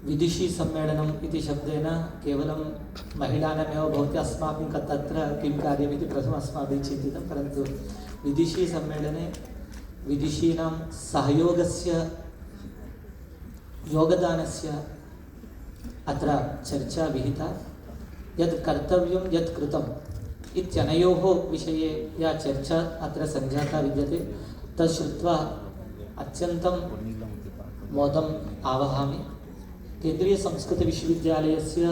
विदिशी सम्मेलनम् इति शब्देन केवलं महिलानामेव भवति, अस्माकं तत्र किं कार्यमिति प्रथमम् अस्माभिः चिन्तितं। परन्तु विदिशी सम्मेलने विदिशीनां सहयोगस्य योगदानस्य अत्र चर्चा विहिता। यत् कर्तव्यं यत् कृतम् इत्यनयोः विषये या चर्चा अत्र सञ्जाता विद्यते, तत् श्रुत्वा अत्यन्तं मोदम् आवहामि। केन्द्रीयसंस्कृतविश्वविद्यालयस्य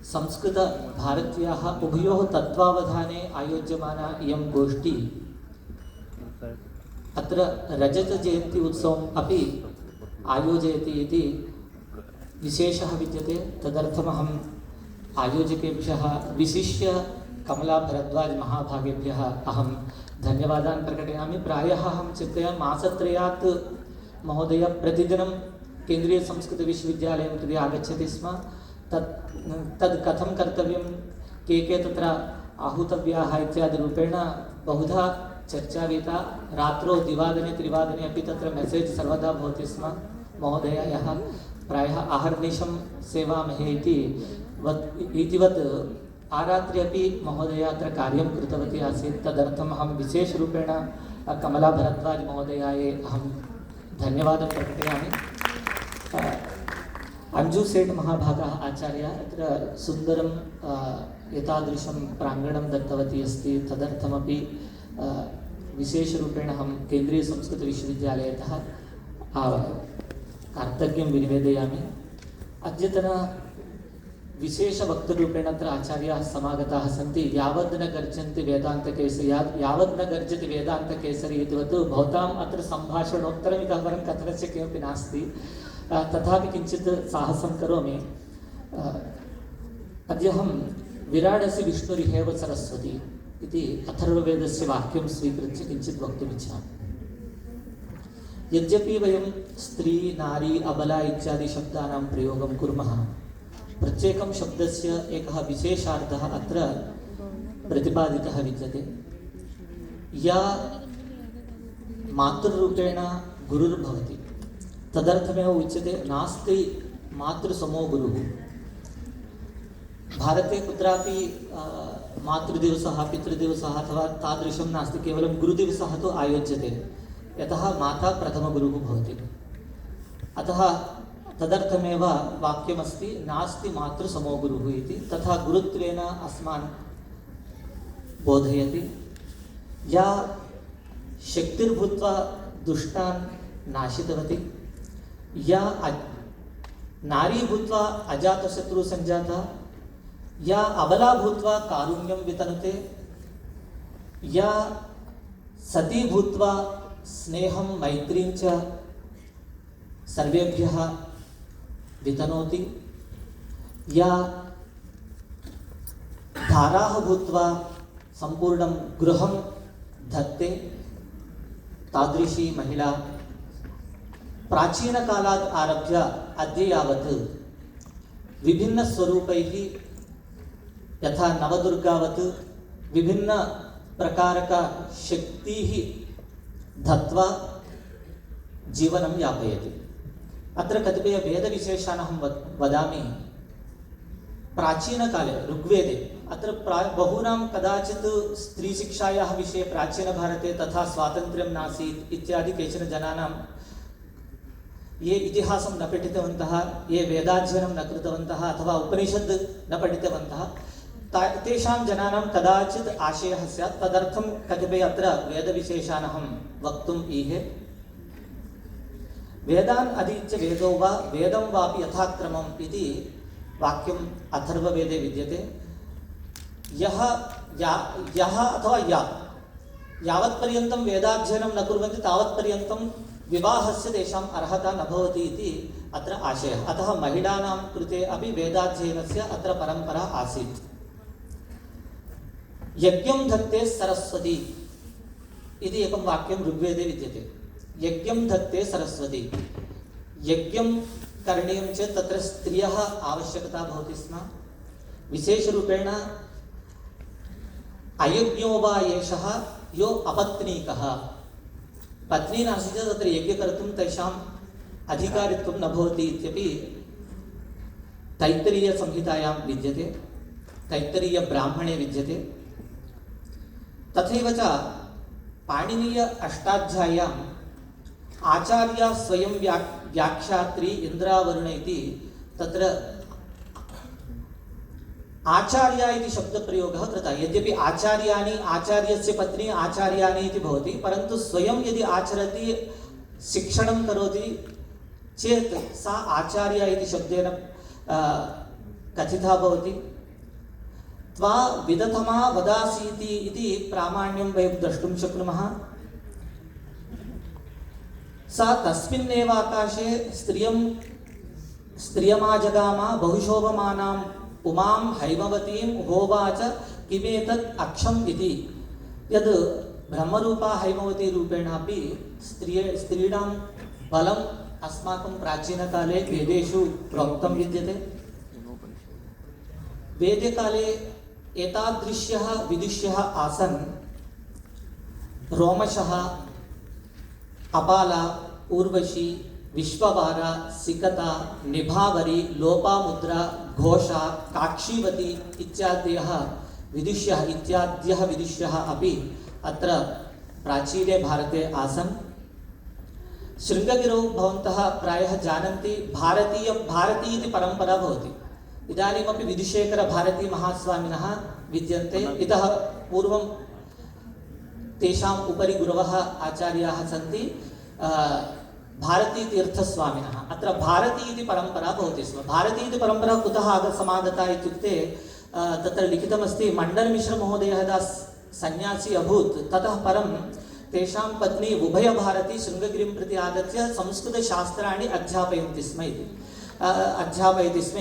संस्कृतभारत्याः उभयोः तत्त्वावधाने आयोज्यमाना इयं गोष्ठी अत्र रजतजयन्ती उत्सवम् अपि आयोजयति इति विशेषः विद्यते। तदर्थमहम् आयोजकेभ्यः विशिष्य कमला भरद्वाज महाभागेभ्यः अहं धन्यवादान् प्रकटयामि। प्रायः अहं चिन्तयामि मासत्रयात् महोदय प्रतिदिनं केन्द्रीयसंस्कृतविश्वविद्यालयं प्रति आगच्छति स्म। तद् कथं कर्तव्यं, के तत्र आहूतव्याः इत्यादि रूपेण बहुधा चर्चा विहिता। रात्रौ द्विवादने त्रिवादने अपि तत्र मेसेज् सर्वदा भवति स्म। महोदयाः प्रायः अहर्निशं सेवामहे इतिवत् आरात्रि अपि महोदया अत्र कार्यं कृतवती आसीत्। तदर्थम् अहं विशेषरूपेण कमला भरद्वाज महोदयायै अहं धन्यवादं प्रकटयामि। अंजु सेठ महाभागाः आचार्य अत्र सुन्दरं एतादृशं प्राङ्गणं दत्तवती अस्ति। तदर्थमपि विशेषरूपेण अहं केन्द्रीयसंस्कृतविश्वविद्यालयतः कार्तज्ञं विनिवेदयामि। अद्यतन विशेषवक्तृरूपेण अत्र आचार्याः समागताः सन्ति। यावद् न गर्जन्ति वेदान्तकेसरी, यावद् न गर्जति वेदान्तकेसरी इतिवत् भवताम् अत्र सम्भाषणोत्तरम् इतः परं कथनस्य किमपि नास्ति। तथापि किञ्चित् साहसं करोमि। अद्यहं विराडसि विष्णुरिहेव सरस्वती इति अथर्ववेदस्य वाक्यं स्वीकृत्य किञ्चित् वक्तुमिच्छामि। यद्यपि वयं स्त्री नारी अबला इत्यादि शब्दानां प्रयोगं कुर्मः, प्रत्येकं शब्दस्य एकः विशेषार्थः अत्र प्रतिपादितः विद्यते। या मातृरूपेण गुरुर्भवति, तदर्थमेव उच्यते नास्ति मातृसमो गुरुः। भारते कुत्रापि मातृदिवसः पितृदिवसः अथवा तादृशं नास्ति, केवलं गुरुदिवसः तु आयोज्यते, यतः माता प्रथमगुरुः भवति। अतः तदर्थमेव वाक्यमस्ति नास्ति मातृसमो गुरुः इति। तथा गुरुत्वेन अस्मान् बोधयति। या शक्तिर्भूत्वा दुष्टान् नाशितवती, या नारी भूत्वा अजातशत्रु सञ्जाता, या अबला भूत्वा कारुण्यं वितनुते, या सती भूत्वा स्नेहं मैत्रीं च सर्वेभ्यः वितनोति, या धाराः भूत्वा सम्पूर्णं गृहं धत्ते, तादृशी महिला प्राचीनकालात् आरभ्य अद्य यावत् विभिन्नस्वरूपैः यथा नवदुर्गावत् विभिन्नप्रकारकशक्तिः धत्वा जीवनं यापयति। अत्र कतिपयवेदविशेषान् अहं वदामि। प्राचीनकाले ऋग्वेदे अत्र बहूनां कदाचित् स्त्रीशिक्षायाः विषये प्राचीनभारते तथा स्वातन्त्र्यं नासीत् इत्यादि केचन जनानां, ये इतिहासं न पठितवन्तः, ये वेदाध्ययनं न कृतवन्तः अथवा उपनिषद् न पठितवन्तः, तेषां जनानां कदाचित् आशयः स्यात्। तदर्थं कतिपय अत्र वेदविशेषान् अहं वक्तुम् ईहे। वेदान् अधीत्य वेदो वा वेदं वापि यथाक्रमम् इति वाक्यम् अथर्ववेदे विद्यते। यः अथवा यावत्पर्यन्तं वेदाध्ययनं न कुर्वन्ति तावत्पर्यन्तं विवाहस्य तेषाम् अर्हता न भवति इति अत्र आशयः। अतः महिलानां कृते अपि वेदाध्ययनस्य अत्र परम्परा आसीत्। यज्ञं धत्ते सरस्वती इति एकं वाक्यं ऋग्वेदे विद्यते। यज्ञं धत्ते सरस्वती। यज्ञं करणीयं चेत् तत्र स्त्रियः आवश्यकता भवति स्म। विशेषरूपेण अयज्ञो वा एषः यो अपत्नीकः, पत्नी नास्ति चेत् तत्र यज्ञं कर्तुं तेषाम् अधिकारित्वं न भवति इत्यपि तैत्तरीयसंहितायां विद्यते, तैत्तरीयब्राह्मणे विद्यते। तथैव च पाणिनीय अष्टाध्याय्याम् आचार्य स्वयं व्याख्यात्री इन्द्रावरुण इति तत्र आचार्य इति शब्दप्रयोगः कृतः। यद्यपि आचार्याणि, आचार्यस्य पत्नी आचार्याणि इति भवति, परन्तु स्वयं यदि आचरति, शिक्षणं करोति चेत् सा आचार्य इति शब्देन कथिता भवति। त्वा विदथमा वदासीति इति प्रामाण्यं वयं द्रष्टुं शक्नुमः। सा तस्मिन्नेव आकाशे स्त्रियमाजगाम बहुशोभमानाम् उमां हैमवतीं होवाच किमेतत् अक्षम् इति। यद् ब्रह्मरूपा हैमवती रूपेणापि स्त्रीणां बलम् अस्माकं प्राचीनकाले वेदेषु प्रोक्तं विद्यते। वेदकाले एतादृश्यः विदुष्यः आसन्। रोमशः, अपाला, ऊर्वशी, विश्ववारा, सिकता, निभावरी, लोपामुद्रा, घोषा, काक्षीवती इत्याद्यः विदुष्यः अपि अत्र प्राचीने भारते आसन्। शृङ्गगिरौ भवन्तः प्रायः जानन्ति, भारती इति परम्परा भवति। इदानीमपि विधुशेखरभारती महास्वामिनः विद्यन्ते। इतः पूर्वं तेषाम् उपरि गुरवः आचार्याः सन्ति, भारतीतीर्थस्वामिनः। अत्र भारती इति परम्परा भवति स्म। भारती इति परम्परा कुतः समागता इत्युक्ते तत्र लिखितमस्ति, मण्डलमिश्रमहोदयः यदा सन्यासी अभूत् ततः परं तेषां पत्नी उभयभारती शृङ्गगिरिं प्रति आगत्य संस्कृतशास्त्राणि अध्यापयति स्म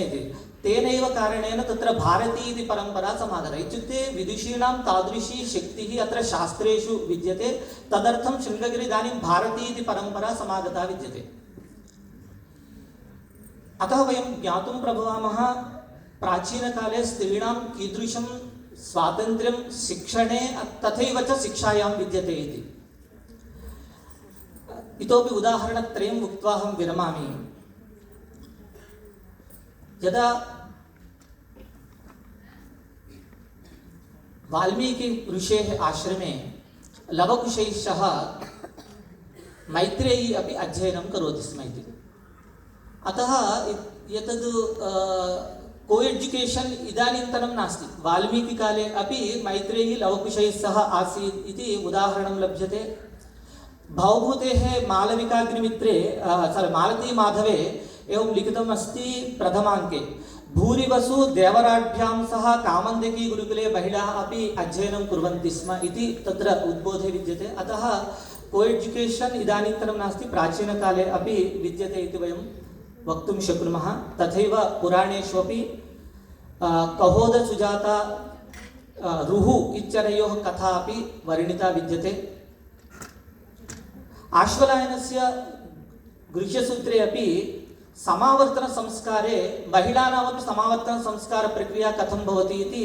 इति। तेनैव कारणेन तत्र भारती इति परम्परा समागता। इत्युक्ते विदुषीणां तादृशी शक्तिः अत्र शास्त्रेषु विद्यते, तदर्थं शृङ्गगिरि इदानीं भारती इति परम्परा समागता विद्यते। अतः वयं ज्ञातुं प्रभवामः प्राचीनकाले स्त्रीणां कीदृशं स्वातन्त्र्यं शिक्षणे तथैव च शिक्षायां विद्यते इति। इतोपि उदाहरणत्रयम् उक्त्वा अहं विरमामि। यदा वाल्मीकि ऋषेः आश्रमे लवकुशैः सह मैत्रेयी अपि अध्ययनं करोति स्म इति। अतः एतद् को एजुकेशन् इदानीन्तनं नास्ति। वाल्मीकिकाले अपि मैत्रेयी लवकुशैः सह आसीत् इति उदाहरणं लभ्यते। भवभूतेः मालविकाग्निमित्रे मालती माधवे एवं लिखितम् अस्ति प्रथमाङ्के, भूरिवसु देवराढ्यां सह कामन्दकी गुरुकुले महिलाः अपि अध्ययनं कुर्वन्ति स्म इति तत्र उद्बोधे विद्यते। अतः को एजुकेशन् इदानीन्तनं नास्ति, प्राचीनकाले अपि विद्यते इति वयं वक्तुं शक्नुमः। तथैव पुराणेषु अपि कहोद सुजाता रुहु इत्यनयोः कथा अपि वर्णिता विद्यते। आश्वलायनस्य गृह्यसूत्रे अपि समावर्तन संस्कारे महिलानामपि समावर्तन संस्कार प्रक्रिया कथं भवति इति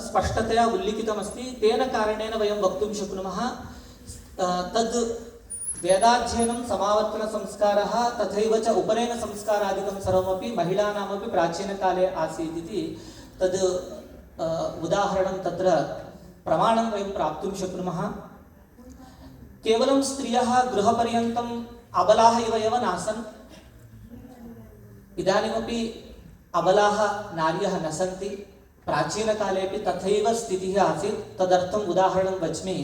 स्पष्टतया उल्लिखितमस्ति। तेन कारणेन वयं वक्तुं शक्नुमः तद् वेदाध्ययनं समावर्तन संस्कारः तथैव च उपनयन संस्कारादिकं सर्वमपि महिलानामपि प्राचीनकाले आसीत् इति तद् उदाहरणं तत्र प्रमाणं वयं प्राप्तुं शक्नुमः। केवलं स्त्रियः गृहपर्यन्तम् अबलाः इव एव नासन्। इदानीमपि अबलाः नार्यः न सन्ति। प्राचीनकालेपि तथैव स्थितिः आसीत्। तदर्थम् उदाहरणं वच्मि।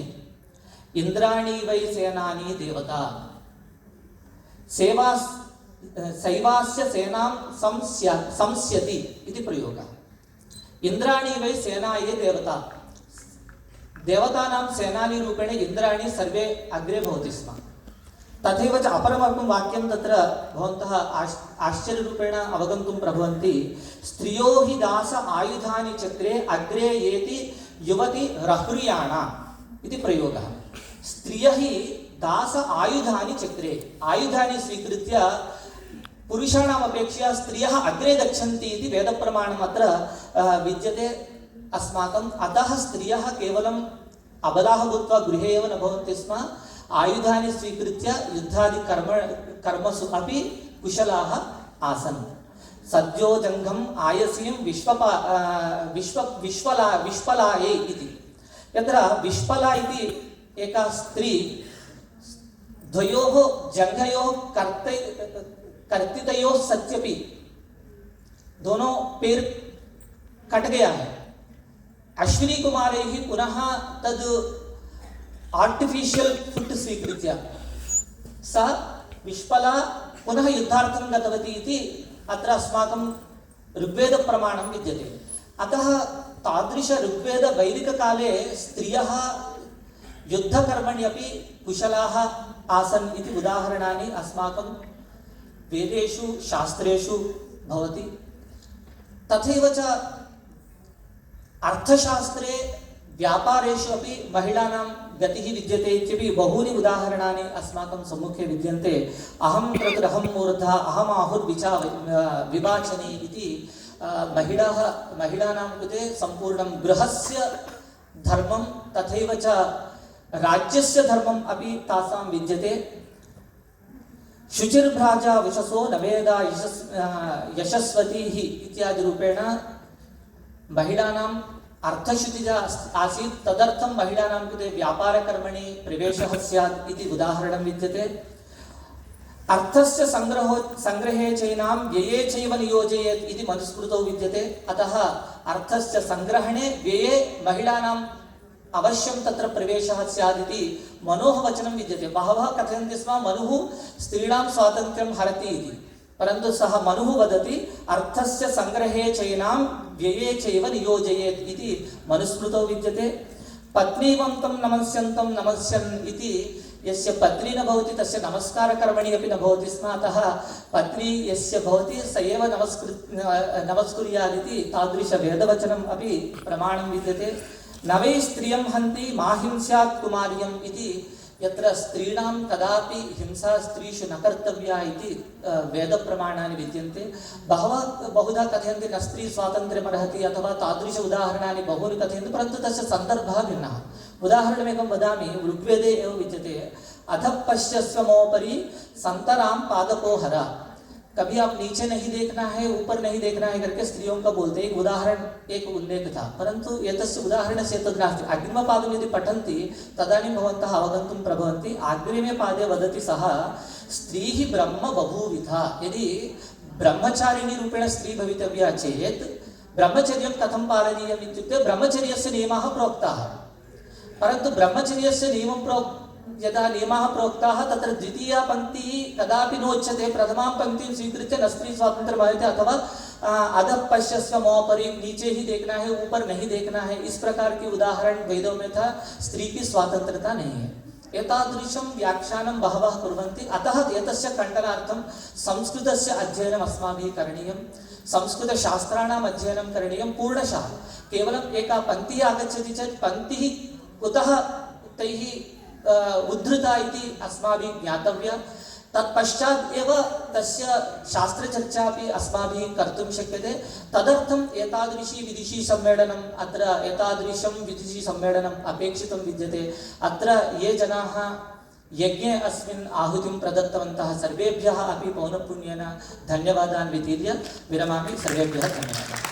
इन्द्राणी वै सेनानी देवता सैवास्य सेनां संस्यति इति प्रयोगः। इन्द्राणी वै सेनाये देवता, देवतानां सेनानी रूपेण इन्द्राणी सर्वे अग्रे भवति स्म। तथैव च अपरमपि वाक्यं तत्र भवन्तः आश्चर्यरूपेण अवगन्तुं प्रभवन्ति। स्त्रियो हि दास आयुधानि चक्रे अग्रे येति युवति रहुर्याणा इति प्रयोगः। स्त्रियः हि दास आयुधानि चक्रे, आयुधानि स्वीकृत्य पुरुषाणाम् अपेक्षया स्त्रियः अग्रे गच्छन्ति इति वेदप्रमाणम् अत्र विद्यते अस्माकम्। अतः स्त्रियः केवलम् अबलाः भूत्वा गृहे एव न भवन्ति स्म, आयुधानि स्वीकृत्य युद्धादि कर्मसु अपि कुशलाः आसन्। सद्यो जङ्घम् आयसीं विश्वलायै इति। यत्र विश्वला इति एका स्त्री द्वयोः जङ्घयोः कर्तितयोः सत्यपि दोनों पैर कट गया है। अश्विनी कुमारे ही पुनः तद आर्टिफिशियल फुट स्वीकृत्य सा विश्वला पुनः युद्धार्थं गतवती इति अत्र अस्माकं ऋग्वेद प्रमाणं विद्यते। अतः तादृश ऋग्वेद वैदिक काले स्त्रियः युद्धकर्मणि अपि कुशलाः आसन् इति उदाहरणानि अस्माकं वेदेषु शास्त्रेषु भवति। तथैव च अर्थशास्त्रे व्यापारेषु अपि महिलानां गतिः विद्यते इत्यपि बहूनि उदाहरणानि अस्माकं सम्मुखे विद्यन्ते। अहं क्रतुरहं मूर्धा अहमाहुर्विचा विवाचनी इति महिलानां कृते सम्पूर्णं गृहस्य धर्मं तथैव च राज्यस्य धर्मम् अपि तासां विद्यते। शुचिर्भ्राजा विशसो नवेदा यशस्वती इत्यादि रूपेण महिलानाम् अर्थशुचिजा आसीत्। तदर्थं महिलानां कृते व्यापारकर्मणि प्रवेशः स्यात् इति उदाहरणं विद्यते। अर्थस्य संग्रहे चैनां व्यये चैव नियोजयेत् इति मनुस्मृतौ विद्यते। अतः अर्थस्य संग्रहणे व्यये महिलानाम् अवश्यं तत्र प्रवेशः स्यादिति मनोः वचनं विद्यते। बहवः कथयन्ति स्म मनुः स्त्रीणां स्वातन्त्र्यं हरति इति, परन्तु सः मनुः वदति अर्थस्य संग्रहे चैनां व्यये चैव नियोजयेत् इति मनुस्मृतौ विद्यते। पत्नीवन्तं नमस्यन्तं नमस्यन् इति यस्य पत्नी न भवति तस्य नमस्कारकर्मणि अपि न भवति स्म। अतः पत्नी यस्य भवति स एव नमस्कुर्यादिति तादृश वेदवचनम् अपि प्रमाणं विद्यते। न वै स्त्रियं हन्ति मा हिंस्यात् कुमार्यम् इति यत्र स्त्रीणां कदापि हिंसा स्त्रीषु न कर्तव्या इति वेदप्रमाणानि विद्यन्ते। बहुधा कथयन्ति न स्त्री स्वातन्त्र्यमर्हति अथवा तादृश उदाहरणानि बहूनि कथयन्ति, परन्तु तस्य सन्दर्भः भिन्नः। उदाहरणमेकं वदामि, ऋग्वेदे एव विद्यते। अधः पश्यस्व मोपरि सन्तरां पादपो हर। कभी आप नीचे नहीं देखना है ऊपर नहीं देखना है करके स्त्रियों का बोलते। एक उदाहरण एक उल्लेख था, परंतु एतस्य उदाहरणस्य एतद् नास्ति। अग्रिमपादं यदि पठन्ति तदानीं भवन्तः अवगन्तुं प्रभवन्ति। अग्रिमे पादे वदति सः स्त्रीः ब्रह्म बभूविधा। यदि ब्रह्मचारिणी रूपेण स्त्री भवितव्या चेत् ब्रह्मचर्यं कथं पालनीयम् इत्युक्ते ब्रह्मचर्यस्य नियमाः प्रोक्ताः, परन्तु ब्रह्मचर्यस्य यदा नियमाः प्रोक्ताः तत्र द्वितीया पंक्तिः कदापि नोच्यते। प्रथमां पंक्तिं स्वीकृत्य न स्त्री स्वातंत्र्य भवति अथवा अधः पश्यस्व मोपरि, नीचे ही देखना है ऊपर नहीं देखना है, इस प्रकार के उदाहरण वेदों में था। स्त्री की स्वतंत्रता नहीं है। एतादृशं व्याख्यानं बहवः कुर्वन्ति। अतः एतस्य खण्डनार्थं संस्कृतस्य अध्ययनम् अस्माभिः करणीयं, संस्कृतशास्त्राणाम् अध्ययनं करणीयं पूर्णशः। केवलम् एका पङ्क्तिः आगच्छति चेत् पङ्क्तिः कुतः तैः उद्धृता इति अस्माभिः ज्ञातव्या। तत्पश्चात् एव तस्य शास्त्रचर्चा अपि अस्माभिः कर्तुं शक्यते। तदर्थम् एतादृशी विदुषी सम्मेलनम् अत्र एतादृशं विदुषी सम्मेलनम् अपेक्षितं विद्यते। अत्र ये जनाः यज्ञे अस्मिन् आहुतिं प्रदत्तवन्तः सर्वेभ्यः अपि पौनःपुन्येन धन्यवादान् वितीर्य विरमामि। सर्वेभ्यः धन्यवादाः।